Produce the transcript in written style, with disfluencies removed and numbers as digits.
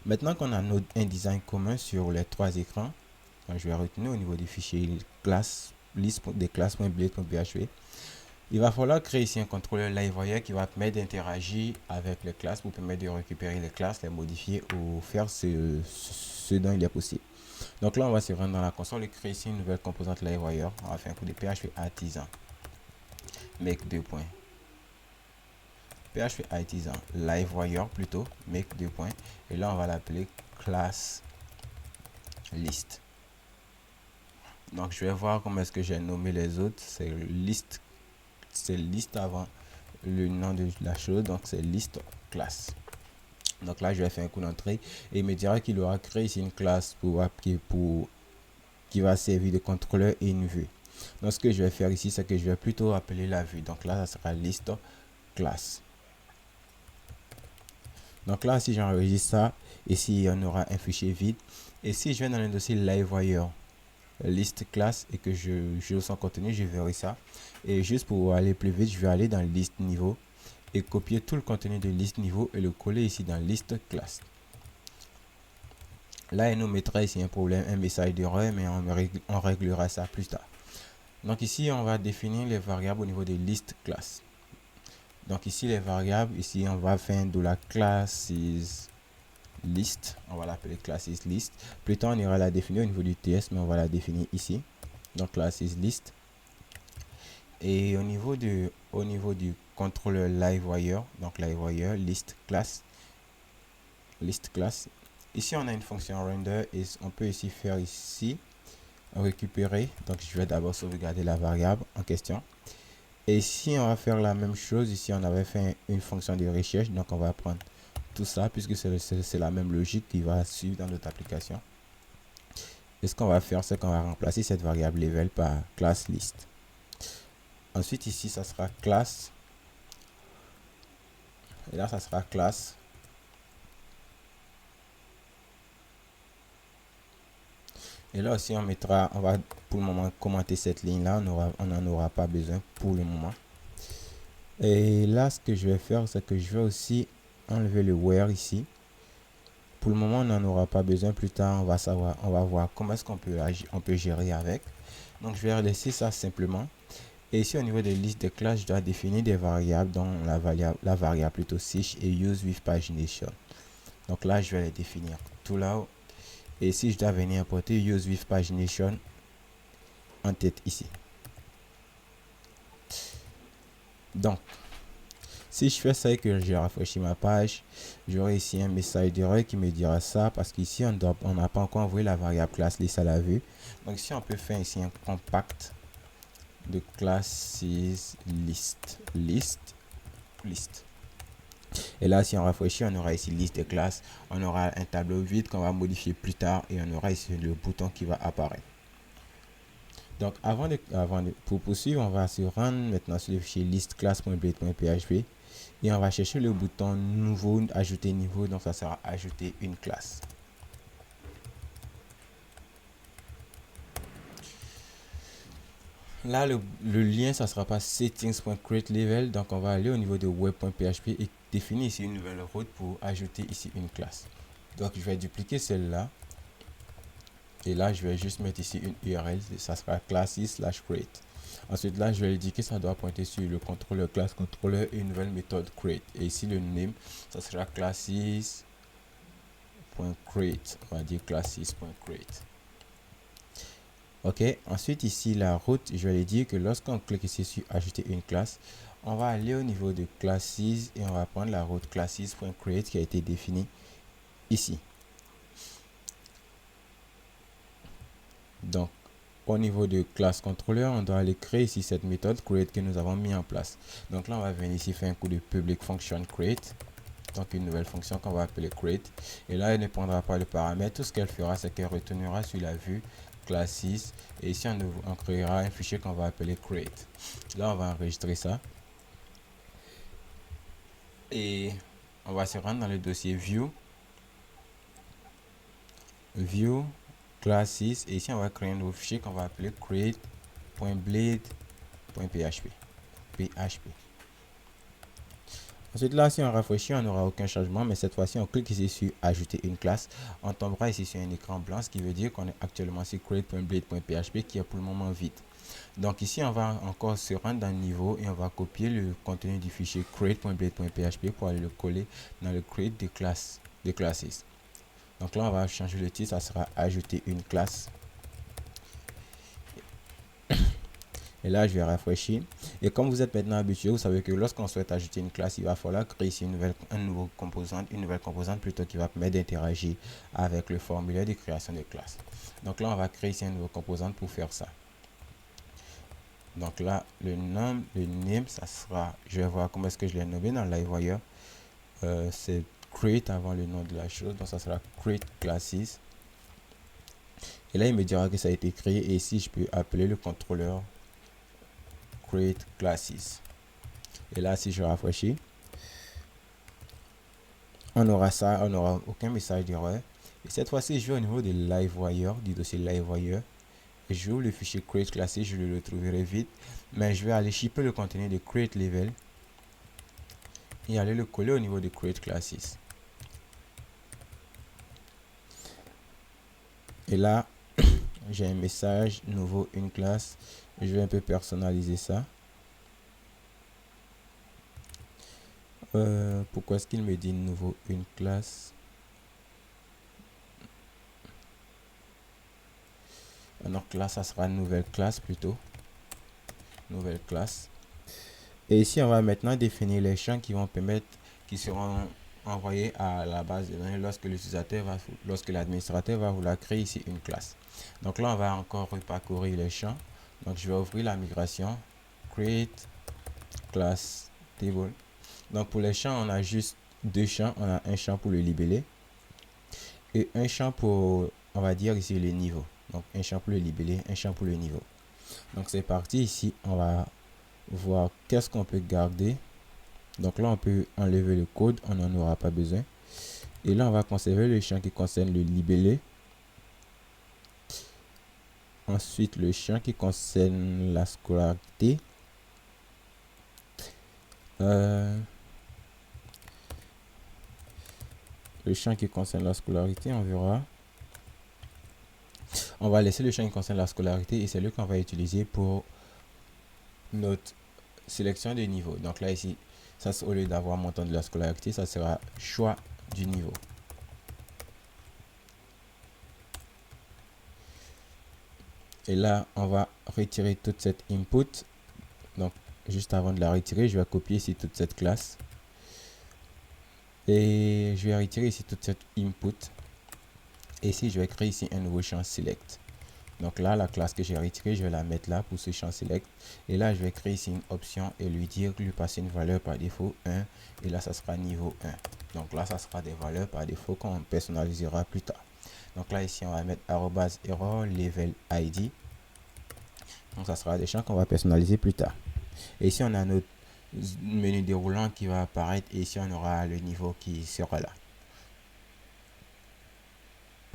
Maintenant qu'on a un design commun sur les trois écrans, je vais retenir au niveau du fichier classe, liste des classes.blade.php. Il va falloir créer ici un contrôleur LiveWire qui va permettre d'interagir avec les classes pour permettre de récupérer les classes, les modifier ou faire ce dont il est possible. Donc là, on va se rendre dans la console et créer ici une nouvelle composante LiveWire. On va faire un coup de PHP artisan. Make 2 points. PHP artisan LiveWire plutôt. Make 2 points. Et là, on va l'appeler class list. Donc je vais voir comment est-ce que j'ai nommé les autres. C'est liste avant le nom de la chose, donc c'est list class. Donc là je vais faire un coup d'entrée et il me dira qu'il aura créé ici une classe qui va servir de contrôleur et une vue. Donc ce que je vais faire ici, c'est que je vais plutôt appeler la vue. Donc là ça sera list class. Donc là si j'enregistre ça, ici on aura un fichier vide. Et si je vais dans le dossier LiveWire liste classe et que je son contenu, je verrai ça. Et juste pour aller plus vite, je vais aller dans liste niveau et copier tout le contenu de liste niveau et le coller ici dans liste classe. Là, il nous mettra ici un problème, un message d'erreur, mais on réglera ça plus tard. Donc ici, on va définir les variables au niveau de liste classe. Donc ici, les variables, ici, on va faire de la classe list, on va l'appeler classes list. Plus tard on ira la définir au niveau du TS, mais on va la définir ici. Donc classes list. Et au niveau du contrôleur LiveWire, donc LiveWire list class. Ici on a une fonction render et on peut ici faire ici récupérer. Donc je vais d'abord sauvegarder la variable en question. Et ici on va faire la même chose. Ici on avait fait une fonction de recherche, donc on va prendre tout ça puisque c'est la même logique qui va suivre dans notre application. Et ce qu'on va faire, c'est qu'on va remplacer cette variable level par class list. Ensuite ici ça sera class, et là ça sera class. Et là aussi on mettra, on va pour le moment commenter cette ligne là, on n'en aura pas besoin pour le moment. Et là ce que je vais faire, c'est que je vais aussi enlever le where ici. Pour le moment on n'en aura pas besoin, plus tard on va voir comment est-ce qu'on peut gérer avec. Donc je vais laisser ça simplement. Et ici au niveau des listes de classes, je dois définir des variables dont la variable plutôt sich et use with pagination. Donc là je vais les définir tout là-haut. Et si je dois venir importer use with pagination en tête ici. Donc si je fais ça et que je rafraîchis ma page, j'aurai ici un message d'erreur qui me dira ça parce qu'ici on n'a pas encore envoyé la variable class list à la vue. Donc ici on peut faire ici un compact de classes list. Et là si on rafraîchit, on aura ici liste de classes, on aura un tableau vide qu'on va modifier plus tard et on aura ici le bouton qui va apparaître. Donc pour poursuivre, on va se rendre maintenant sur le fichier list class.blade.php et on va chercher le bouton nouveau, ajouter niveau. Donc ça sera ajouter une classe. Là le lien ça sera pas settings.createLevel, donc on va aller au niveau de web.php et définir ici une nouvelle route pour ajouter ici une classe. Donc je vais dupliquer celle-là et là je vais juste mettre ici une URL, ça sera classes/create. Ensuite là je vais indiquer ça doit pointer sur le contrôleur class contrôleur et une nouvelle méthode create. Et ici le name ça sera classes.create, on va dire classes.create. Ok, ensuite ici la route, je vais lui dire que lorsqu'on clique ici sur ajouter une classe, on va aller au niveau de classes et on va prendre la route classes.create qui a été définie ici. Donc au niveau de classe contrôleur, on doit aller créer ici cette méthode create que nous avons mis en place. Donc là on va venir ici faire un coup de public function create, donc une nouvelle fonction qu'on va appeler create, et là elle ne prendra pas le paramètre. Tout ce qu'elle fera, c'est qu'elle retournera sur la vue classes et ici on créera un fichier qu'on va appeler create. Là on va enregistrer ça et on va se rendre dans le dossier view classes et ici on va créer un nouveau fichier qu'on va appeler create.blade.php. Ensuite, là, si on rafraîchit, on n'aura aucun changement, mais cette fois-ci, on clique ici sur ajouter une classe. On tombera ici sur un écran blanc, ce qui veut dire qu'on est actuellement sur create.blade.php qui est pour le moment vide. Donc ici, on va encore se rendre dans le niveau et on va copier le contenu du fichier create.blade.php pour aller le coller dans le create des classes, des classes. Donc là, on va changer le titre, ça sera ajouter une classe. Et là, je vais rafraîchir. Et comme vous êtes maintenant habitué, vous savez que lorsqu'on souhaite ajouter une classe, il va falloir créer ici une nouvelle composante plutôt qui va permettre d'interagir avec le formulaire de création de classe. Donc là, on va créer ici une nouvelle composante pour faire ça. Donc là, le name, ça sera, je vais voir comment est-ce que je l'ai nommé dans LiveWire. C'est create avant le nom de la chose, donc ça sera create classes. Et là, il me dira que ça a été créé. Et ici, je peux appeler le contrôleur create classes. Et là, si je rafraîchis, on aura ça, on n'aura aucun message d'erreur. Et cette fois-ci, je vais au niveau de LiveWire, du dossier LiveWire. Et je ouvre le fichier create classes, je le retrouverai vite. Mais je vais aller shipper le contenu de create level et aller le coller au niveau de create classes. Et là, j'ai un message nouveau, une classe. Je vais un peu personnaliser ça. Pourquoi est-ce qu'il me dit nouveau, une classe? Donc là, ça sera nouvelle classe plutôt. Nouvelle classe. Et ici, on va maintenant définir les champs qui vont permettre, qui seront envoyés à la base de données lorsque l'utilisateur va, lorsque l'administrateur va vouloir créer ici une classe. Donc là, on va encore reparcourir les champs. Donc je vais ouvrir la migration, create class table. Donc pour les champs, on a juste deux champs. On a un champ pour le libellé et un champ pour, on va dire ici, le niveau. Donc un champ pour le libellé, un champ pour le niveau. Donc c'est parti. Ici, on va voir qu'est-ce qu'on peut garder. Donc là, on peut enlever le code, on n'en aura pas besoin. Et là, on va conserver le champ qui concerne le libellé. Ensuite, le champ qui concerne la scolarité. Le champ qui concerne la scolarité, on verra. On va laisser le champ qui concerne la scolarité et c'est lui qu'on va utiliser pour notre sélection de niveau. Donc là, ici, ça, au lieu d'avoir montant de la scolarité, ça sera choix du niveau. Et là, on va retirer toute cette input. Donc, juste avant de la retirer, je vais copier ici toute cette classe. Et je vais retirer ici toute cette input. Et ici, je vais créer ici un nouveau champ select. Donc là, la classe que j'ai retirée, je vais la mettre là pour ce champ select. Et là, je vais créer ici une option et lui dire, lui passer une valeur par défaut 1. Et là, ça sera niveau 1. Donc là, ça sera des valeurs par défaut qu'on personnalisera plus tard. Donc là, ici, on va mettre @error level id. Donc ça sera des champs qu'on va personnaliser plus tard. Et ici, on a notre menu déroulant qui va apparaître. Et ici, on aura le niveau qui sera là.